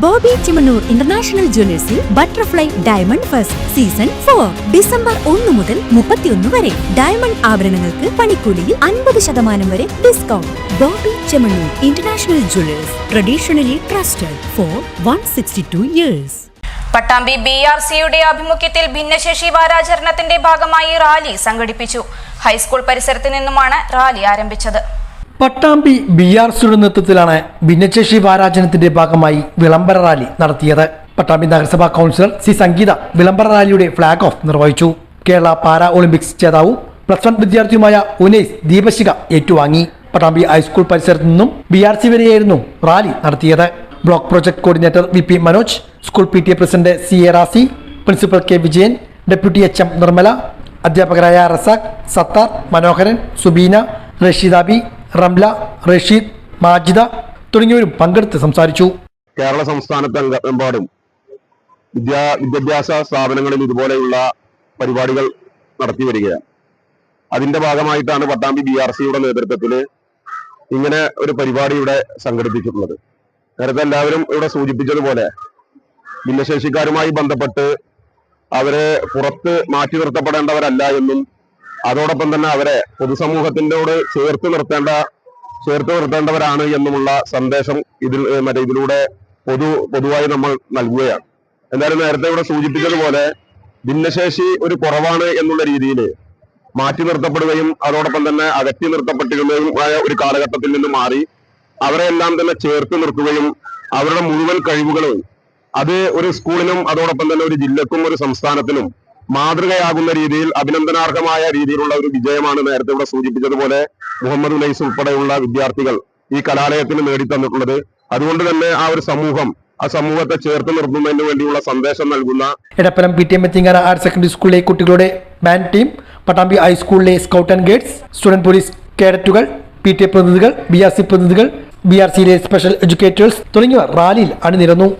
Bobby Chemmanur international ജ്വല്ലേഴ്സിൽ butterfly diamond first season 4 December 1 മുതൽ 31 വരെ. ഡയമണ്ട് ആഭരണങ്ങൾക്ക് പണിക്കൂലിയിൽ 50% വരെ discount. Boby Chemmanur international jewellers, traditionally trusted for 162 years. Pattambi BRCയുടെ ആഭിമുഖ്യത്തിൽ ഭിന്നശേഷി വാരാചരണത്തിന്റെ ഭാഗമായി റാലി സംഘടിപ്പിച്ചു. ഹൈസ്കൂൾ പരിസരത്ത് നിന്നുമാണ് റാലി ആരംഭിച്ചത്. പട്ടാമ്പി BRCയുടെ നേതൃത്വത്തിലാണ് ഭിന്നശേഷി വാരാചരണത്തിന്റെ ഭാഗമായി വിളംബര റാലി നടത്തിയത്. പട്ടാമ്പി നഗരസഭാ കൗൺസിലർ സി സംഗീത വിളംബര റാലിയുടെ ഫ്ളാഗ് ഓഫ് നിർവഹിച്ചു. കേരള പാരാ ഒളിമ്പിക്സ് ജേതാവും +1 വിദ്യാർത്ഥിയുമായ ഉനൈസ് ദീപശിഖ ഏറ്റുവാങ്ങി. പട്ടാമ്പി ഹൈസ്കൂൾ പരിസരത്ത് നിന്നും BRC വരെയായിരുന്നു റാലി നടത്തിയത്. Block project coordinator VP Manoj, school PTA president CA Razi, principal K Vijayan, deputy HM Nirmala, അധ്യാപകരായ റസാഖ്, സത്താർ, മനോഹരൻ, സുബീന, റഷീദാബി, റംല, റഷീദ്, മാജിദ തുടങ്ങിയവരും പങ്കെടുത്ത് സംസാരിച്ചു. കേരള സംസ്ഥാനത്തെമ്പാടും വിദ്യാഭ്യാസ സ്ഥാപനങ്ങളിൽ ഇതുപോലെയുള്ള പരിപാടികൾ നടത്തി വരികയാണ്. അതിന്റെ ഭാഗമായിട്ടാണ് പട്ടാമ്പി BRCയുടെ നേതൃത്വത്തിൽ ഇങ്ങനെ ഒരു പരിപാടി ഇവിടെ സംഘടിപ്പിച്ചിട്ടുള്ളത്. നേരത്തെ എല്ലാവരും ഇവിടെ സൂചിപ്പിച്ചതുപോലെ ഭിന്നശേഷിക്കാരുമായി ബന്ധപ്പെട്ട് അവരെ പുറത്ത് മാറ്റി നിർത്തപ്പെടേണ്ടവരല്ല എന്നും അതോടൊപ്പം തന്നെ അവരെ പൊതുസമൂഹത്തിനോട് ചേർത്ത് നിർത്തേണ്ടവരാണ് എന്നുമുള്ള സന്ദേശം ഇതിലൂടെ പൊതുവായി നമ്മൾ നൽകുകയാണ്. എന്തായാലും നേരത്തെ ഇവിടെ സൂചിപ്പിച്ചതുപോലെ ഭിന്നശേഷി ഒരു കുറവാണ് എന്നുള്ള രീതിയിൽ മാറ്റി നിർത്തപ്പെടുകയും അതോടൊപ്പം തന്നെ അകറ്റി നിർത്തപ്പെട്ടിരുന്നതുമായ ഒരു കാലഘട്ടത്തിൽ നിന്ന് മാറി അവരെല്ലാം തന്നെ ചേർത്ത് നിർത്തുകയും അവരുടെ മുഴുവൻ കഴിവുകളും അത് ഒരു സ്കൂളിനും അതോടൊപ്പം തന്നെ ഒരു ജില്ലക്കും ഒരു സംസ്ഥാനത്തിനും മാതൃകയാകുന്ന രീതിയിൽ അഭിനന്ദനാർഹമായ രീതിയിലുള്ള ഒരു വിജയമാണ് നേരത്തെ ഇവിടെ സൂചിപ്പിച്ചതുപോലെ മുഹമ്മദ് ഉനൈസ് ഉൾപ്പെടെയുള്ള വിദ്യാർത്ഥികൾ ഈ കലാലയത്തിന് നേടിത്തന്നിട്ടുള്ളത്. അതുകൊണ്ട് തന്നെ ആ ഒരു സമൂഹത്തെ ചേർത്ത് നിർത്തുന്നതിന് വേണ്ടിയുള്ള സന്ദേശം നൽകുന്ന എടപ്പലം PTM മെത്തിങ്ങാന ഹയർ സെക്കൻഡറി സ്കൂളിലെ കുട്ടികളുടെ ബാൻഡ് ടീം, പട്ടാമ്പി ഹൈസ്കൂളിലെ scout and guides, student police കേഡറ്റുകൾ, PTA പ്രതിനിധികൾ, BRC പ്രതിനിധികൾ, BRCയിലെ സ്പെഷ്യൽ എഡ്യൂക്കേറ്റേഴ്സ് തുടങ്ങിയവർ റാലിയിൽ അണിനിരന്നു.